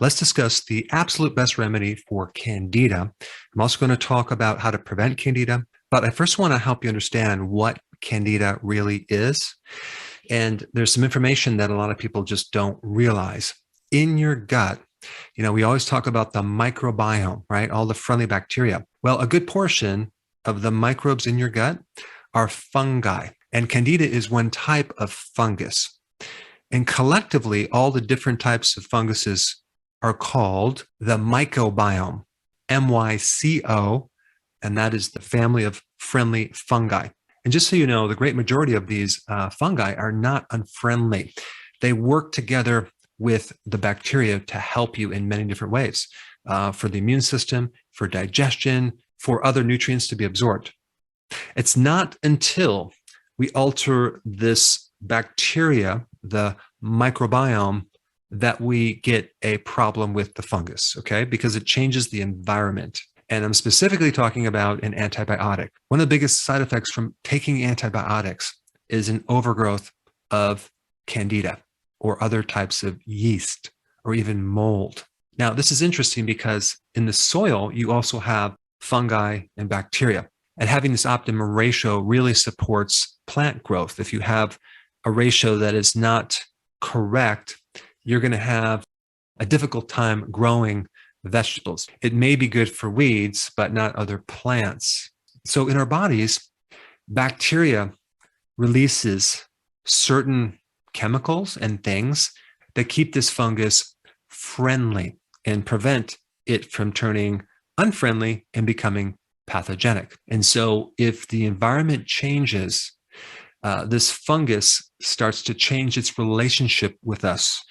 Let's discuss the absolute best remedy for Candida. I'm also going to talk about how to prevent Candida, but I first want to help you understand what Candida really is. And there's some information that a lot of people just don't realize. In your gut, we always talk about the microbiome, right? All the friendly bacteria. Well, a good portion of the microbes in your gut are fungi, and Candida is one type of fungus. And collectively, all the different types of funguses are called the mycobiome, MYCO, and that is the family of friendly fungi. And just so you know, the great majority of these fungi are not unfriendly. They work together with the bacteria to help you in many different ways, for the immune system, for digestion, for other nutrients to be absorbed. It's not until we alter this bacteria, the microbiome, that we get a problem with the fungus, okay? Because it changes the environment. And I'm specifically talking about an antibiotic. One of the biggest side effects from taking antibiotics is an overgrowth of Candida or other types of yeast or even mold. Now, this is interesting because in the soil, you also have fungi and bacteria. And having this optimum ratio really supports plant growth. If you have a ratio that is not correct, you're going to have a difficult time growing vegetables. It may be good for weeds, but not other plants. So in our bodies, bacteria releases certain chemicals and things that keep this fungus friendly and prevent it from turning unfriendly and becoming pathogenic. And so if the environment changes, this fungus starts to change its relationship with us.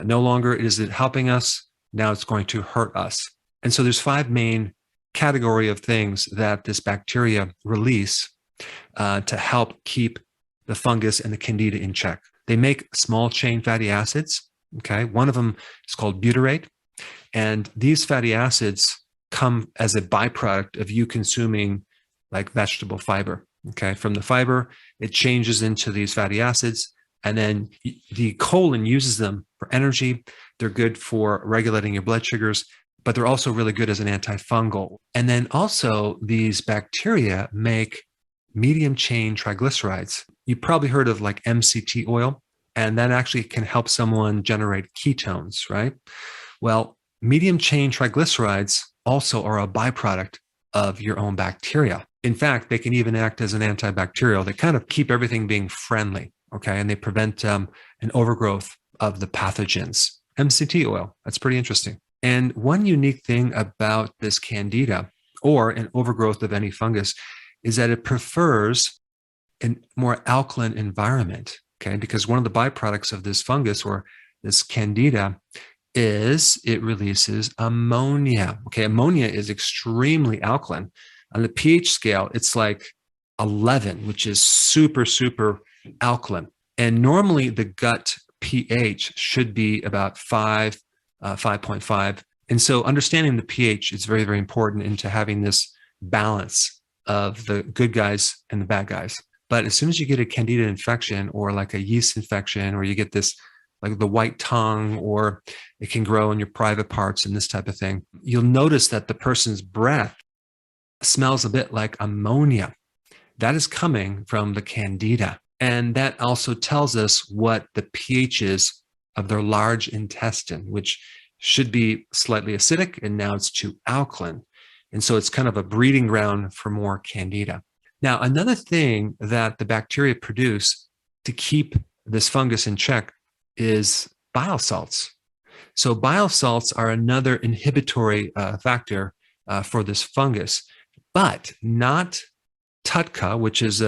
No longer is it helping us, now it's going to hurt us. And so there's 5 main category of things that this bacteria release to help keep the fungus and the Candida in check. They make small chain fatty acids, okay? One of them is called butyrate. And these fatty acids come as a byproduct of you consuming like vegetable fiber, okay? From the fiber, it changes into these fatty acids, and then the colon uses them for energy. They're good for regulating your blood sugars, but they're also really good as an antifungal. And then also these bacteria make medium chain triglycerides. You've probably heard of like MCT oil, and that actually can help someone generate ketones, right? Well, medium chain triglycerides also are a byproduct of your own bacteria. In fact, they can even act as an antibacterial. They kind of keep everything being friendly, okay? And they prevent an overgrowth of the pathogens. MCT oil, that's pretty interesting. And one unique thing about this Candida, or an overgrowth of any fungus, is that it prefers a more alkaline environment, okay? Because one of the byproducts of this fungus or this Candida is it releases ammonia. Okay, ammonia is extremely alkaline. On the pH scale, it's like 11, which is super, super alkaline. And normally the gut pH should be about 5, 5.5. And so understanding the pH is very, very important into having this balance of the good guys and the bad guys. But as soon as you get a Candida infection or like a yeast infection, or you get this like the white tongue, or it can grow in your private parts and this type of thing, you'll notice that the person's breath smells a bit like ammonia. That is coming from the Candida. And that also tells us what the pH is of their large intestine, which should be slightly acidic, and now it's too alkaline. And so it's kind of a breeding ground for more Candida. Now, another thing that the bacteria produce to keep this fungus in check is bile salts. So bile salts are another inhibitory factor for this fungus, but not TUDCA, which is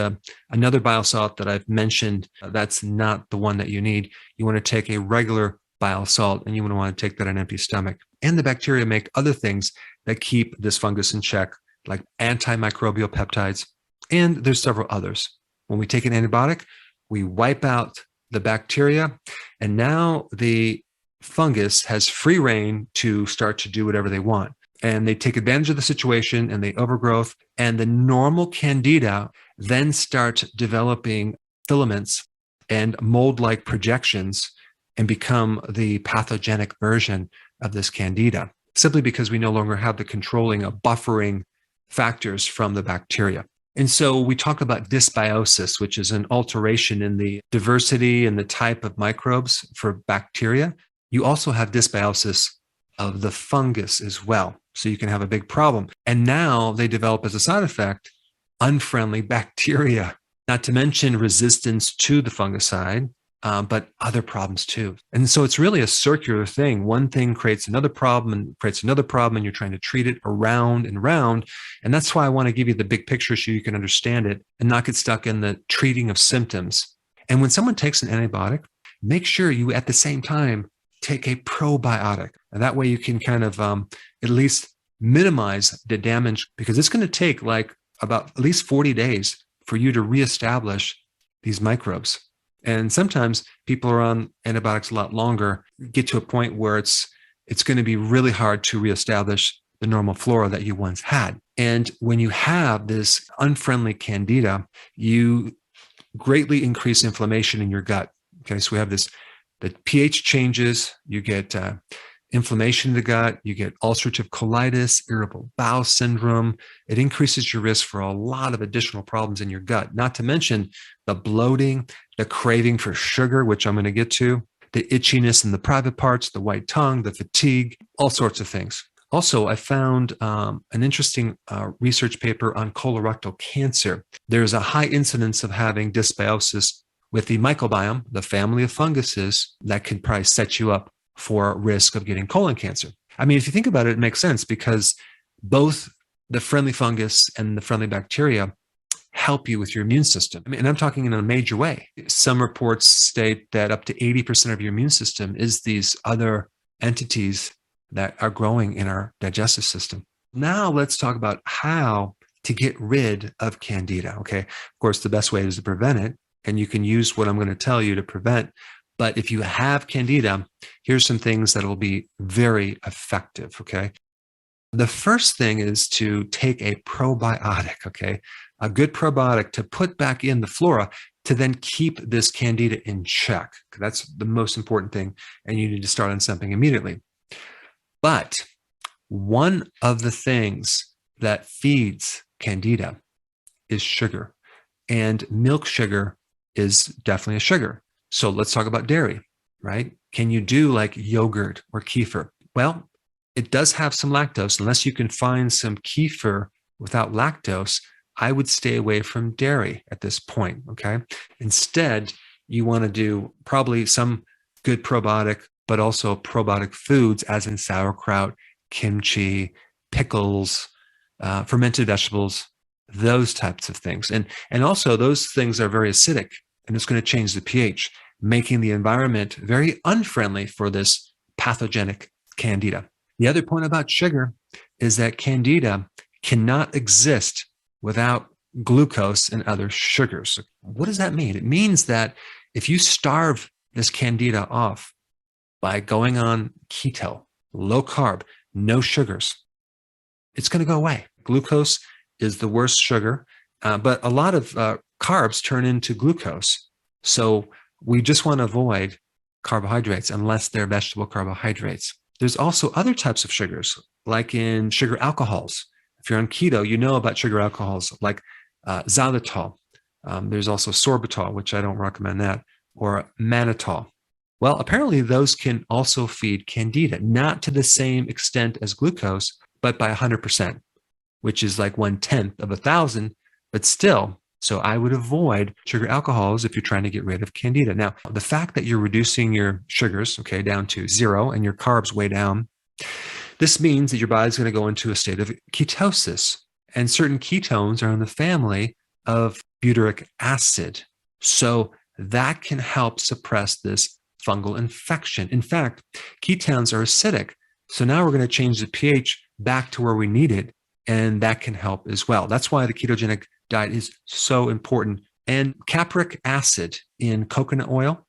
another bile salt that I've mentioned. That's not the one that you need. You want to take a regular bile salt, and you want to take that on an empty stomach. And the bacteria make other things that keep this fungus in check, like antimicrobial peptides, and there's several others. When we take an antibiotic, we wipe out the bacteria, and now the fungus has free reign to start to do whatever they want. And they take advantage of the situation and they overgrowth, and the normal Candida then start developing filaments and mold-like projections and become the pathogenic version of this candida, simply because we no longer have the controlling of buffering factors from the bacteria. And so we talk about dysbiosis, which is an alteration in the diversity and the type of microbes for bacteria. You also have dysbiosis of the fungus as well. So you can have a big problem. And now they develop as a side effect unfriendly bacteria, not to mention resistance to the fungicide, but other problems too. And so it's really a circular thing. One thing creates another problem and creates another problem, and you're trying to treat it around and around. And that's why I want to give you the big picture so you can understand it and not get stuck in the treating of symptoms. And when someone takes an antibiotic, make sure you at the same time take a probiotic. And that way you can kind of at least minimize the damage, because it's going to take like about at least 40 days for you to reestablish these microbes. And sometimes people are on antibiotics a lot longer, get to a point where it's going to be really hard to reestablish the normal flora that you once had. And when you have this unfriendly candida, you greatly increase inflammation in your gut. Okay, so we have this, the pH changes, you get inflammation in the gut, you get ulcerative colitis, irritable bowel syndrome. It increases your risk for a lot of additional problems in your gut, not to mention the bloating, the craving for sugar, which I'm going to get to, the itchiness in the private parts, the white tongue, the fatigue, all sorts of things. Also, I found an interesting research paper on colorectal cancer. There's a high incidence of having dysbiosis with the microbiome, the family of funguses that can probably set you up for risk of getting colon cancer. I mean, if you think about it, it makes sense, because both the friendly fungus and the friendly bacteria help you with your immune system. I mean, and I'm talking in a major way. Some reports state that up to 80% of your immune system is these other entities that are growing in our digestive system. Now let's talk about how to get rid of candida. Okay. Of course, the best way is to prevent it. And you can use what I'm going to tell you to prevent. But if you have candida, here's some things that will be very effective, okay? The first thing is to take a probiotic, okay? A good probiotic to put back in the flora to then keep this candida in check. That's the most important thing, and you need to start on something immediately. But one of the things that feeds candida is sugar, and milk sugar is definitely a sugar. So let's talk about dairy, right? Can you do like yogurt or kefir? Well, it does have some lactose. Unless you can find some kefir without lactose, I would stay away from dairy at this point, okay? Instead, you want to do probably some good probiotic, but also probiotic foods, as in sauerkraut, kimchi, pickles, fermented vegetables, those types of things. And also those things are very acidic, and it's going to change the pH, making the environment very unfriendly for this pathogenic candida. The other point about sugar is that candida cannot exist without glucose and other sugars. What does that mean? It means that if you starve this candida off by going on keto, low carb, no sugars, it's going to go away. Glucose is the worst sugar, but a lot of carbs turn into glucose. So we just want to avoid carbohydrates unless they're vegetable carbohydrates. There's also other types of sugars, like in sugar alcohols. If you're on keto, you know about sugar alcohols like xylitol. There's also sorbitol, which I don't recommend that, or mannitol. Well, apparently those can also feed candida, not to the same extent as glucose, but by 100%, which is like 1/10 of 1,000, but still. So I would avoid sugar alcohols if you're trying to get rid of candida. Now, the fact that you're reducing your sugars, okay, down to 0 and your carbs way down, this means that your body's going to go into a state of ketosis. And certain ketones are in the family of butyric acid. So that can help suppress this fungal infection. In fact, ketones are acidic. So now we're going to change the pH back to where we need it, and that can help as well. That's why the ketogenic diet is so important. And capric acid in coconut oil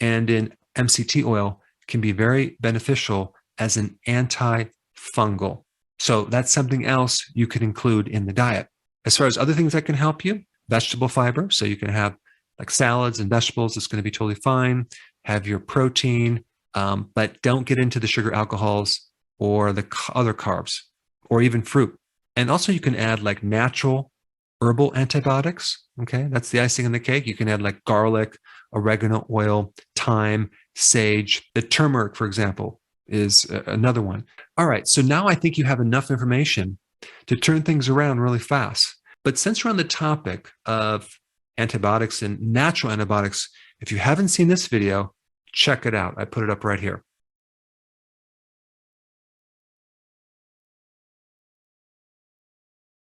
and in MCT oil can be very beneficial as an antifungal. So that's something else you could include in the diet. As far as other things that can help you, vegetable fiber. So you can have like salads and vegetables. It's going to be totally fine. Have your protein, but don't get into the sugar alcohols or the other carbs or even fruit. And also you can add like natural herbal antibiotics. Okay, that's the icing on the cake. You can add like garlic, oregano oil, thyme, sage. The turmeric, for example, is another one. All right, so now I think you have enough information to turn things around really fast. But since we're on the topic of antibiotics and natural antibiotics, if you haven't seen this video, check it out. I put it up right here.